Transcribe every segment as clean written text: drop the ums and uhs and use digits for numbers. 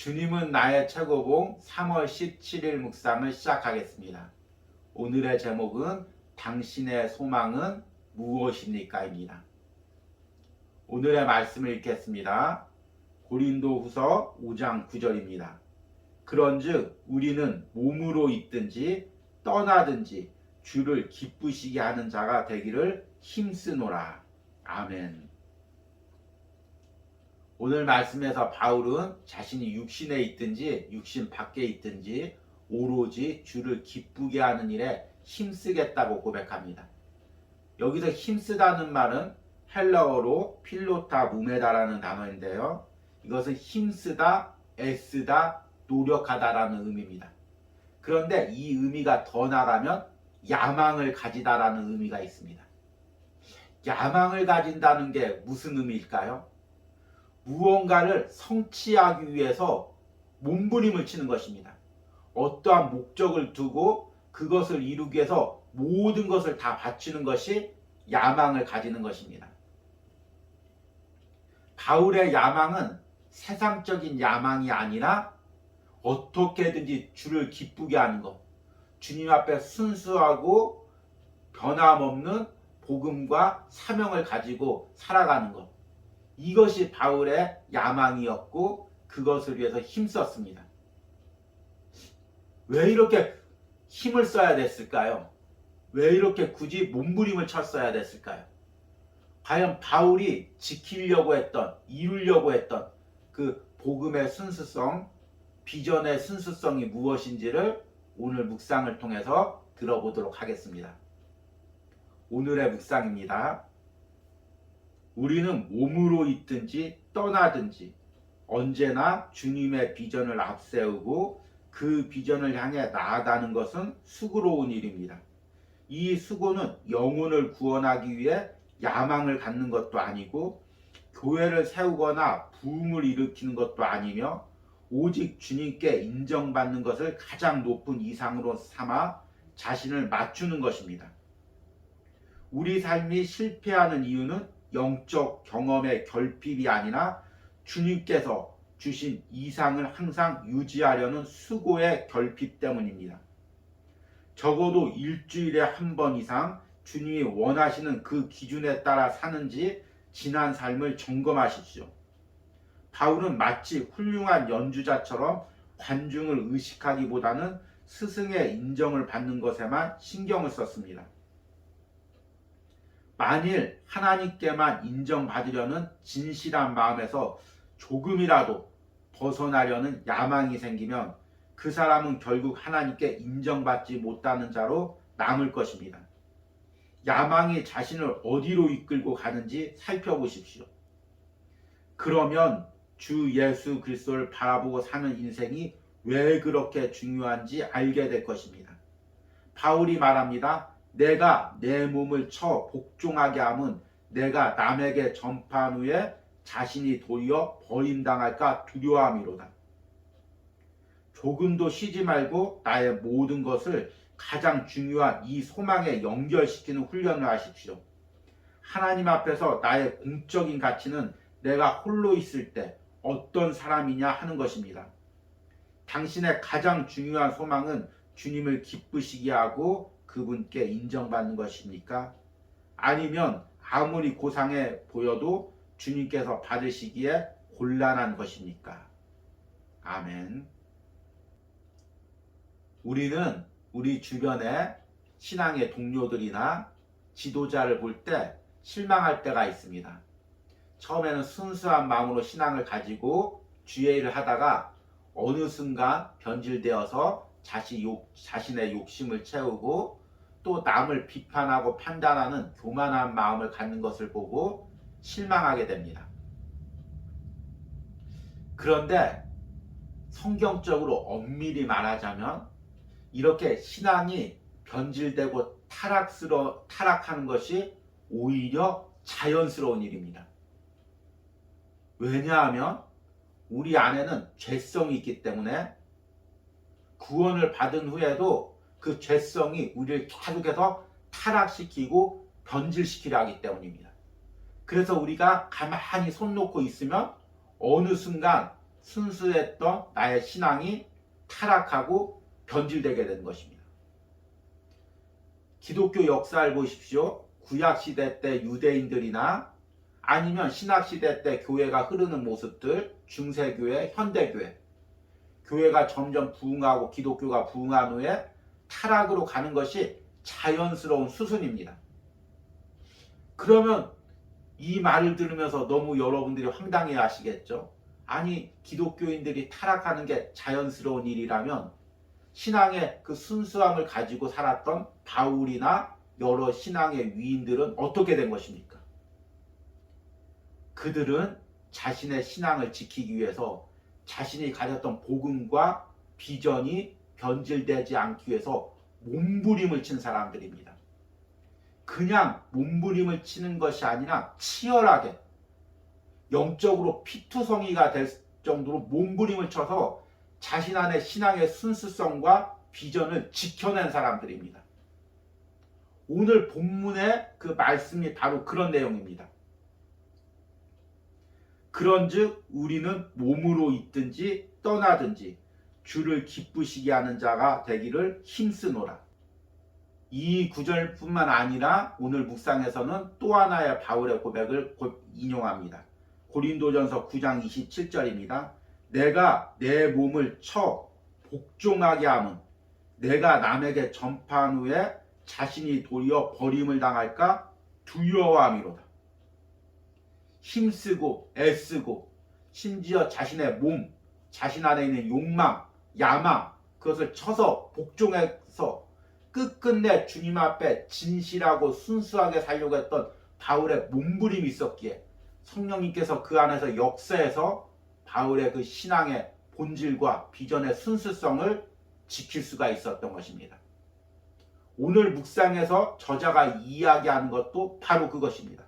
주님은 나의 최고봉 3월 17일 묵상을 시작하겠습니다. 오늘의 제목은 당신의 소망은 무엇입니까?입니다. 오늘의 말씀을 읽겠습니다. 고린도후서 5장 9절입니다. 그런즉 우리는 몸으로 있든지 떠나든지 주를 기쁘시게 하는 자가 되기를 힘쓰노라. 아멘. 오늘 말씀에서 바울은 자신이 육신에 있든지 육신 밖에 있든지 오로지 주를 기쁘게 하는 일에 힘쓰겠다고 고백합니다. 여기서 힘쓰다는 말은 헬라어로 필로타 무메다라는 단어인데요. 이것은 힘쓰다, 애쓰다, 노력하다라는 의미입니다. 그런데 이 의미가 더 나가면 야망을 가지다라는 의미가 있습니다. 야망을 가진다는 게 무슨 의미일까요? 무언가를 성취하기 위해서 몸부림을 치는 것입니다. 어떠한 목적을 두고 그것을 이루기 위해서 모든 것을 다 바치는 것이 야망을 가지는 것입니다. 바울의 야망은 세상적인 야망이 아니라 어떻게든지 주를 기쁘게 하는 것, 주님 앞에 순수하고 변함없는 복음과 사명을 가지고 살아가는 것, 이것이 바울의 야망이었고 그것을 위해서 힘썼습니다. 왜 이렇게 힘을 써야 됐을까요? 왜 이렇게 굳이 몸부림을 쳤어야 됐을까요? 과연 바울이 지키려고 했던, 이루려고 했던 그 복음의 순수성, 비전의 순수성이 무엇인지를 오늘 묵상을 통해서 들어보도록 하겠습니다. 오늘의 묵상입니다. 우리는 몸으로 있든지 떠나든지 언제나 주님의 비전을 앞세우고 그 비전을 향해 나아가는 것은 수고로운 일입니다. 이 수고는 영혼을 구원하기 위해 야망을 갖는 것도 아니고 교회를 세우거나 부흥을 일으키는 것도 아니며 오직 주님께 인정받는 것을 가장 높은 이상으로 삼아 자신을 맞추는 것입니다. 우리 삶이 실패하는 이유는 영적 경험의 결핍이 아니라 주님께서 주신 이상을 항상 유지하려는 수고의 결핍 때문입니다. 적어도 일주일에 한 번 이상 주님이 원하시는 그 기준에 따라 사는지 지난 삶을 점검하십시오. 바울은 마치 훌륭한 연주자처럼 관중을 의식하기보다는 스승의 인정을 받는 것에만 신경을 썼습니다. 만일 하나님께만 인정받으려는 진실한 마음에서 조금이라도 벗어나려는 야망이 생기면 그 사람은 결국 하나님께 인정받지 못하는 자로 남을 것입니다. 야망이 자신을 어디로 이끌고 가는지 살펴보십시오. 그러면 주 예수 그리스도를 바라보고 사는 인생이 왜 그렇게 중요한지 알게 될 것입니다. 바울이 말합니다. 내가 내 몸을 쳐 복종하게 함은 내가 남에게 전파한 후에 자신이 도리어 버림당할까 두려워함이로다. 조금도 쉬지 말고 나의 모든 것을 가장 중요한 이 소망에 연결시키는 훈련을 하십시오. 하나님 앞에서 나의 공적인 가치는 내가 홀로 있을 때 어떤 사람이냐 하는 것입니다. 당신의 가장 중요한 소망은 주님을 기쁘시게 하고 그분께 인정받는 것입니까? 아니면 아무리 고상해 보여도 주님께서 받으시기에 곤란한 것입니까? 아멘. 우리는 우리 주변의 신앙의 동료들이나 지도자를 볼 때 실망할 때가 있습니다. 처음에는 순수한 마음으로 신앙을 가지고 주의 일을 하다가 어느 순간 변질되어서 자신의 욕심을 채우고 또 남을 비판하고 판단하는 교만한 마음을 갖는 것을 보고 실망하게 됩니다. 그런데 성경적으로 엄밀히 말하자면 이렇게 신앙이 변질되고 타락하는 것이 오히려 자연스러운 일입니다. 왜냐하면 우리 안에는 죄성이 있기 때문에 구원을 받은 후에도 그 죄성이 우리를 계속해서 타락시키고 변질시키려 하기 때문입니다. 그래서 우리가 가만히 손 놓고 있으면 어느 순간 순수했던 나의 신앙이 타락하고 변질되게 되는 것입니다. 기독교 역사를 보십시오. 구약시대 때 유대인들이나 아니면 신학시대 때 교회가 흐르는 모습들, 중세교회, 현대교회, 교회가 점점 부흥하고 기독교가 부흥한 후에 타락으로 가는 것이 자연스러운 수순입니다. 그러면 이 말을 들으면서 너무 여러분들이 황당해 하시겠죠. 아니, 기독교인들이 타락하는 게 자연스러운 일이라면 신앙의 그 순수함을 가지고 살았던 바울이나 여러 신앙의 위인들은 어떻게 된 것입니까? 그들은 자신의 신앙을 지키기 위해서 자신이 가졌던 복음과 비전이 변질되지 않기 위해서 몸부림을 친 사람들입니다. 그냥 몸부림을 치는 것이 아니라 치열하게 영적으로 피투성이가 될 정도로 몸부림을 쳐서 자신 안의 신앙의 순수성과 비전을 지켜낸 사람들입니다. 오늘 본문의 그 말씀이 바로 그런 내용입니다. 그런즉 우리는 몸으로 있든지 떠나든지 주를 기쁘시게 하는 자가 되기를 힘쓰노라. 이 구절뿐만 아니라 오늘 묵상에서는 또 하나의 바울의 고백을 인용합니다. 고린도전서 9장 27절입니다. 내가 내 몸을 쳐 복종하게 함은 내가 남에게 전파한 후에 자신이 도리어 버림을 당할까 두려워함이로다. 힘쓰고 애쓰고 심지어 자신의 몸, 자신 안에 있는 욕망, 야망, 그것을 쳐서 복종해서 끝끝내 주님 앞에 진실하고 순수하게 살려고 했던 바울의 몸부림이 있었기에 성령님께서 그 안에서 역사해서 바울의 그 신앙의 본질과 비전의 순수성을 지킬 수가 있었던 것입니다. 오늘 묵상에서 저자가 이야기하는 것도 바로 그것입니다.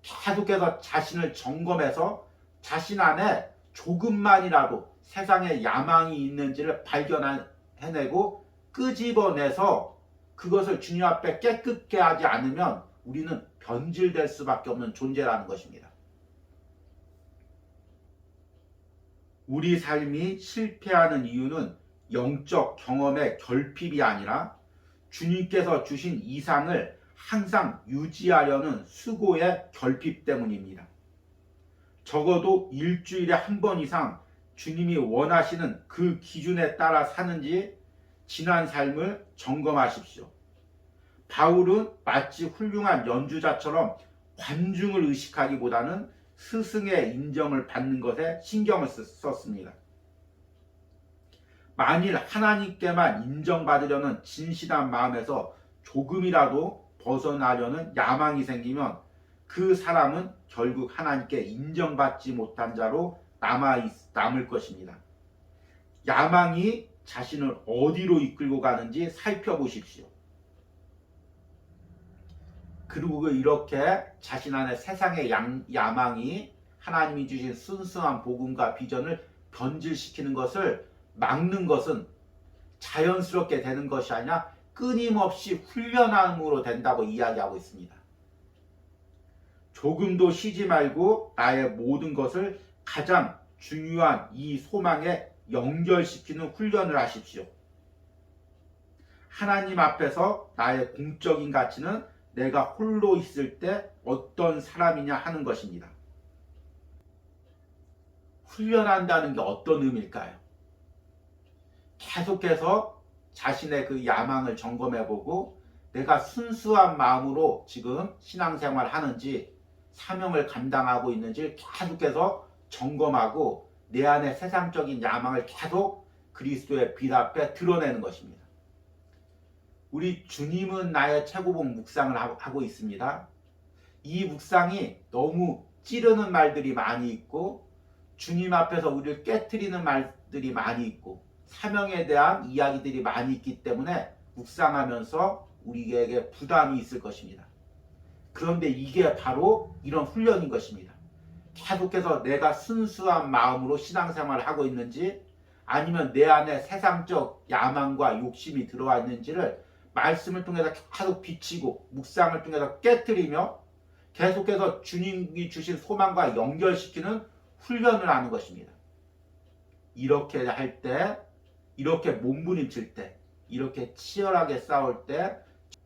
계속해서 자신을 점검해서 자신 안에 조금만이라도 세상에 야망이 있는지를 발견해내고 끄집어내서 그것을 주님 앞에 깨끗게 하지 않으면 우리는 변질될 수밖에 없는 존재라는 것입니다. 우리 삶이 실패하는 이유는 영적 경험의 결핍이 아니라 주님께서 주신 이상을 항상 유지하려는 수고의 결핍 때문입니다. 적어도 일주일에 한 번 이상 주님이 원하시는 그 기준에 따라 사는지 지난 삶을 점검하십시오. 바울은 마치 훌륭한 연주자처럼 관중을 의식하기보다는 스승의 인정을 받는 것에 신경을 썼습니다. 만일 하나님께만 인정받으려는 진실한 마음에서 조금이라도 벗어나려는 야망이 생기면 그 사람은 결국 하나님께 인정받지 못한 자로 남을 것입니다. 야망이 자신을 어디로 이끌고 가는지 살펴보십시오. 그리고 이렇게 자신 안에 세상의 야망이 하나님이 주신 순수한 복음과 비전을 변질시키는 것을 막는 것은 자연스럽게 되는 것이 아니라 끊임없이 훈련함으로 된다고 이야기하고 있습니다. 조금도 쉬지 말고 나의 모든 것을 가장 중요한 이 소망에 연결시키는 훈련을 하십시오. 하나님 앞에서 나의 공적인 가치는 내가 홀로 있을 때 어떤 사람이냐 하는 것입니다. 훈련한다는 게 어떤 의미일까요? 계속해서 자신의 그 야망을 점검해보고 내가 순수한 마음으로 지금 신앙생활을 하는지 사명을 감당하고 있는지 계속해서 점검하고 내 안의 세상적인 야망을 계속 그리스도의 빛 앞에 드러내는 것입니다. 우리 주님은 나의 최고봉 묵상을 하고 있습니다. 이 묵상이 너무 찌르는 말들이 많이 있고 주님 앞에서 우리를 깨트리는 말들이 많이 있고 사명에 대한 이야기들이 많이 있기 때문에 묵상하면서 우리에게 부담이 있을 것입니다. 그런데 이게 바로 이런 훈련인 것입니다. 계속해서 내가 순수한 마음으로 신앙생활을 하고 있는지 아니면 내 안에 세상적 야망과 욕심이 들어와 있는지를 말씀을 통해서 계속 비치고 묵상을 통해서 깨트리며 계속해서 주님이 주신 소망과 연결시키는 훈련을 하는 것입니다. 이렇게 할 때, 이렇게 몸부림칠 때, 이렇게 치열하게 싸울 때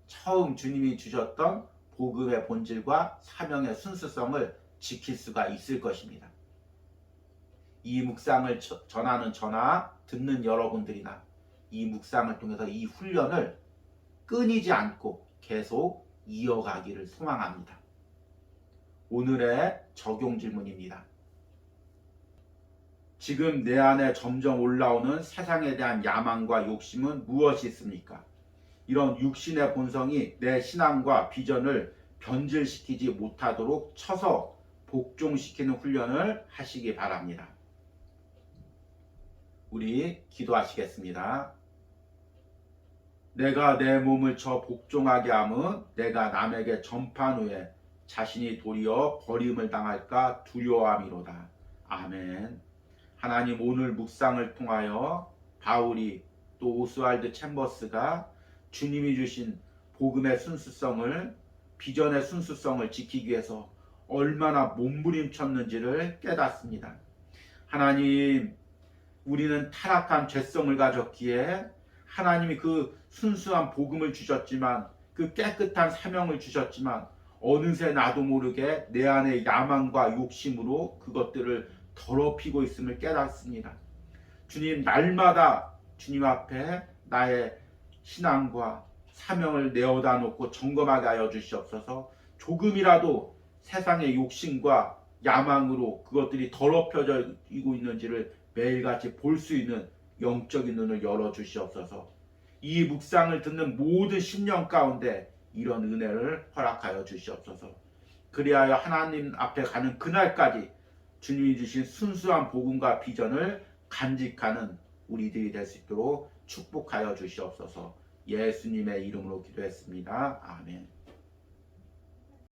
처음 주님이 주셨던 복음의 본질과 사명의 순수성을 지킬 수가 있을 것입니다. 이 묵상을 전하는 저나 듣는 여러분들이나 이 묵상을 통해서 이 훈련을 끊이지 않고 계속 이어가기를 소망합니다. 오늘의 적용 질문입니다. 지금 내 안에 점점 올라오는 세상에 대한 야망과 욕심은 무엇이 있습니까? 이런 육신의 본성이 내 신앙과 비전을 변질시키지 못하도록 쳐서 복종시키는 훈련을 하시기 바랍니다. 우리 기도하시겠습니다. 내가 내 몸을 쳐 복종하게 함은 내가 남에게 전파한 후에 자신이 도리어 버림을 당할까 두려워함이로다. 아멘. 하나님, 오늘 묵상을 통하여 바울이 또 오스왈드 챔버스가 주님이 주신 복음의 순수성을, 비전의 순수성을 지키기 위해서 얼마나 몸부림쳤는지를 깨닫습니다. 하나님, 우리는 타락한 죄성을 가졌기에 하나님이 그 순수한 복음을 주셨지만, 그 깨끗한 사명을 주셨지만 어느새 나도 모르게 내 안의 야망과 욕심으로 그것들을 더럽히고 있음을 깨닫습니다. 주님, 날마다 주님 앞에 나의 신앙과 사명을 내어다 놓고 점검하게 하여 주시옵소서. 조금이라도 세상의 욕심과 야망으로 그것들이 더럽혀지고 있는지를 매일같이 볼 수 있는 영적인 눈을 열어주시옵소서. 이 묵상을 듣는 모든 심령 가운데 이런 은혜를 허락하여 주시옵소서. 그리하여 하나님 앞에 가는 그날까지 주님이 주신 순수한 복음과 비전을 간직하는 우리들이 될 수 있도록 축복하여 주시옵소서. 예수님의 이름으로 기도했습니다. 아멘.